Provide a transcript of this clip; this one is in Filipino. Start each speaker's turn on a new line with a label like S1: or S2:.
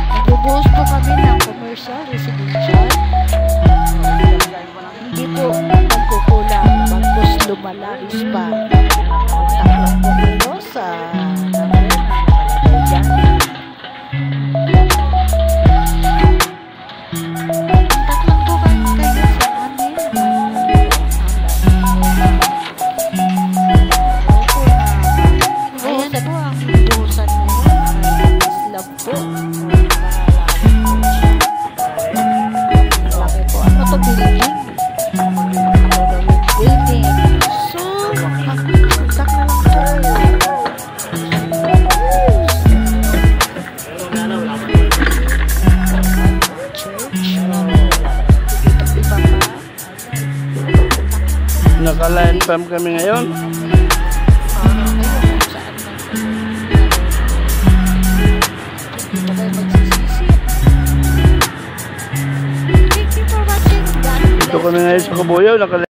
S1: Nagbubuhos po kami ng commercial, residential. Hindi po nagkukulang. Bagkus lumalabis pa. Kontak lang po kayo sa number na dyan. Kontak lang po kayo sa amin. Ayan po ang buhusan ngayon. Slab po. Laki po. Ano to, building? Building. So, kontak na lang po kayo.
S2: Naka-line farm kami ngayon. Ito kami ngayon sa Kabuyaw.